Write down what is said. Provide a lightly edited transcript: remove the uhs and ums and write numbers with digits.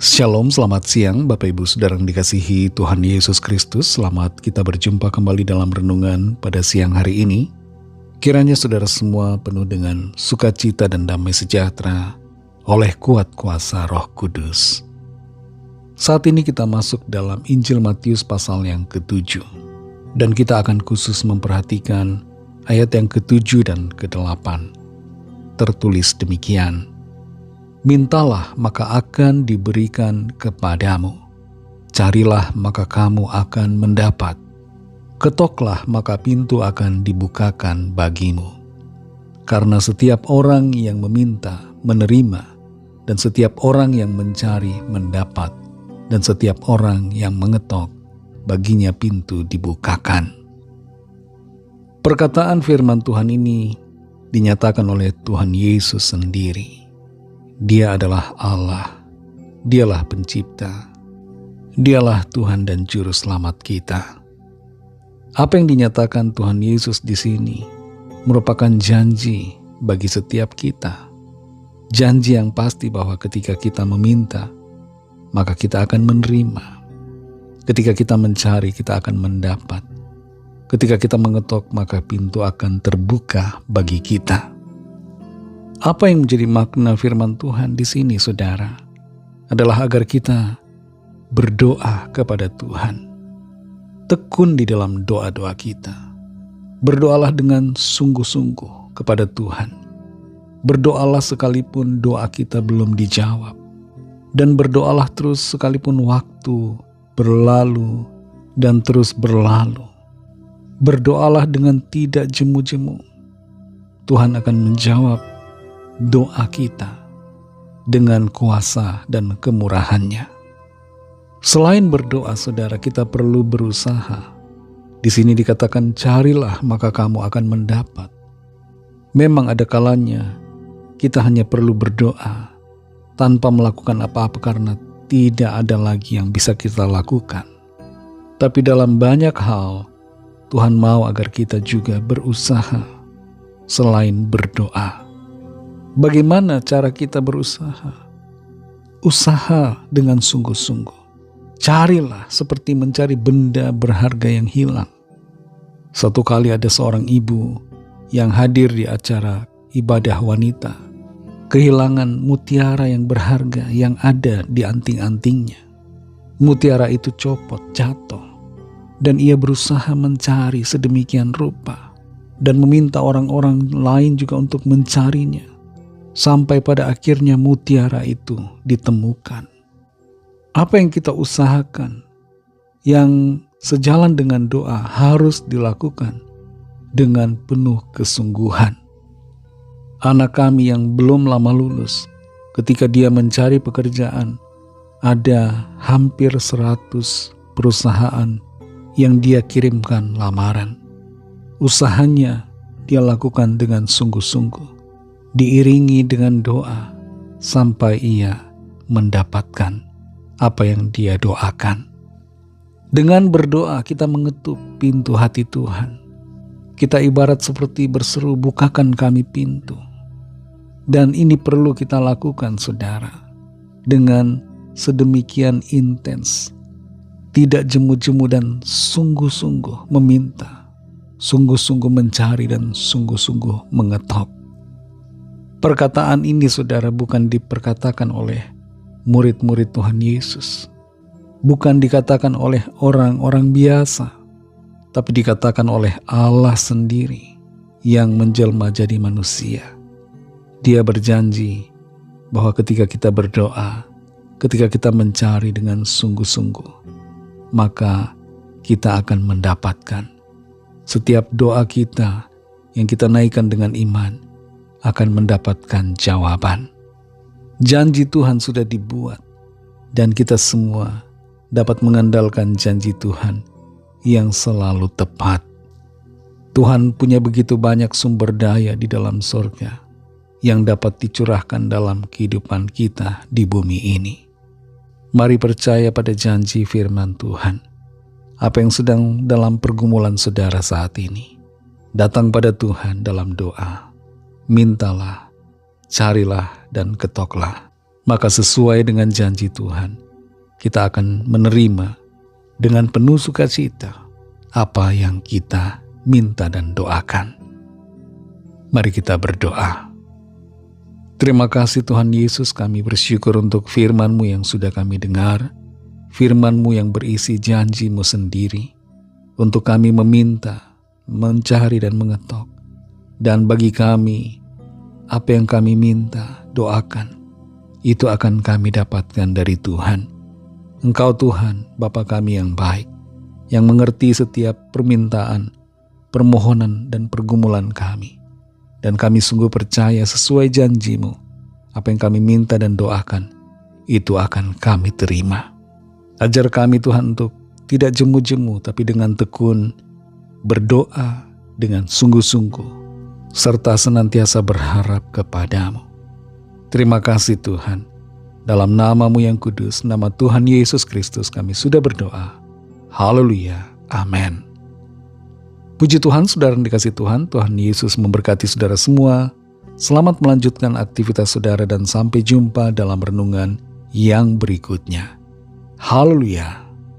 Shalom, selamat siang Bapak Ibu Saudara yang dikasihi Tuhan Yesus Kristus. Selamat kita berjumpa kembali dalam renungan pada siang hari ini. Kiranya saudara semua penuh dengan sukacita dan damai sejahtera oleh kuat kuasa Roh Kudus. Saat ini kita masuk dalam Injil Matius pasal yang ke-7. Dan kita akan khusus memperhatikan ayat yang ke-7 dan ke-8. Tertulis demikian. Mintalah maka akan diberikan kepadamu. Carilah maka kamu akan mendapat. Ketoklah maka pintu akan dibukakan bagimu. Karena setiap orang yang meminta menerima, dan setiap orang yang mencari mendapat, dan setiap orang yang mengetok baginya pintu dibukakan. Perkataan firman Tuhan ini dinyatakan oleh Tuhan Yesus sendiri. Dia adalah Allah, Dialah pencipta, Dialah Tuhan dan Juru Selamat kita. Apa yang dinyatakan Tuhan Yesus di sini merupakan janji bagi setiap kita. Janji yang pasti bahwa ketika kita meminta, maka kita akan menerima. Ketika kita mencari, kita akan mendapat. Ketika kita mengetok, maka pintu akan terbuka bagi kita. Apa yang menjadi makna firman Tuhan di sini, saudara, adalah agar kita berdoa kepada Tuhan. Tekun di dalam doa-doa kita. Berdoalah dengan sungguh-sungguh kepada Tuhan. Berdoalah sekalipun doa kita belum dijawab. Dan berdoalah terus sekalipun waktu berlalu dan terus berlalu. Berdoalah dengan tidak jemu-jemu. Tuhan akan menjawab doa kita dengan kuasa dan kemurahannya. Selain berdoa, saudara, kita perlu berusaha. Di sini dikatakan, carilah maka kamu akan mendapat. Memang ada kalanya kita hanya perlu berdoa tanpa melakukan apa-apa karena tidak ada lagi yang bisa kita lakukan. Tapi dalam banyak hal, Tuhan mau agar kita juga berusaha selain berdoa. Bagaimana cara kita berusaha? Usaha dengan sungguh-sungguh. Carilah seperti mencari benda berharga yang hilang. Satu kali ada seorang ibu yang hadir di acara ibadah wanita, kehilangan mutiara yang berharga yang ada di anting-antingnya. Mutiara itu copot, jatuh, dan ia berusaha mencari sedemikian rupa dan meminta orang-orang lain juga untuk mencarinya. Sampai pada akhirnya mutiara itu ditemukan. Apa yang kita usahakan, yang sejalan dengan doa harus dilakukan dengan penuh kesungguhan. Anak kami yang belum lama lulus, ketika dia mencari pekerjaan, ada hampir 100 perusahaan yang dia kirimkan lamaran. Usahanya dia lakukan dengan sungguh-sungguh, diiringi dengan doa sampai ia mendapatkan apa yang dia doakan. Dengan berdoa kita mengetuk pintu hati Tuhan. Kita ibarat seperti berseru, bukakan kami pintu. Dan ini perlu kita lakukan, saudara, dengan sedemikian intens, tidak jemu-jemu dan sungguh-sungguh meminta, sungguh-sungguh mencari dan sungguh-sungguh mengetok. Perkataan ini, saudara, bukan diperkatakan oleh murid-murid Tuhan Yesus. Bukan dikatakan oleh orang-orang biasa. Tapi dikatakan oleh Allah sendiri yang menjelma jadi manusia. Dia berjanji bahwa ketika kita berdoa, ketika kita mencari dengan sungguh-sungguh, maka kita akan mendapatkan. Setiap doa kita yang kita naikkan dengan iman akan mendapatkan jawaban. Janji Tuhan sudah dibuat, dan kita semua dapat mengandalkan janji Tuhan yang selalu tepat. Tuhan punya begitu banyak sumber daya di dalam sorga yang dapat dicurahkan dalam kehidupan kita di bumi ini. Mari percaya pada janji firman Tuhan. Apa yang sedang dalam pergumulan saudara saat ini, datang pada Tuhan dalam doa. Mintalah, carilah, dan ketoklah. maka sesuai dengan janji Tuhan, kita akan menerima dengan penuh sukacita apa yang kita minta dan doakan. Mari kita berdoa. Terima kasih Tuhan Yesus, kami bersyukur untuk firman-Mu yang sudah kami dengar, firman-Mu yang berisi janji-Mu sendiri, untuk kami meminta, mencari dan mengetok. Dan bagi kami, apa yang kami minta, doakan, itu akan kami dapatkan dari Tuhan. Engkau Tuhan, Bapa kami yang baik, yang mengerti setiap permintaan, permohonan, dan pergumulan kami. Dan kami sungguh percaya sesuai janji-Mu, apa yang kami minta dan doakan, itu akan kami terima. Ajar kami Tuhan untuk tidak jemu-jemu, tapi dengan tekun berdoa dengan sungguh-sungguh, serta senantiasa berharap kepada-Mu. Terima kasih Tuhan. Dalam nama-Mu yang kudus, nama Tuhan Yesus Kristus kami sudah berdoa. Haleluya. Amin. Puji Tuhan, saudara yang dikasihi Tuhan, Tuhan Yesus memberkati saudara semua. Selamat melanjutkan aktivitas saudara dan sampai jumpa dalam renungan yang berikutnya. Haleluya.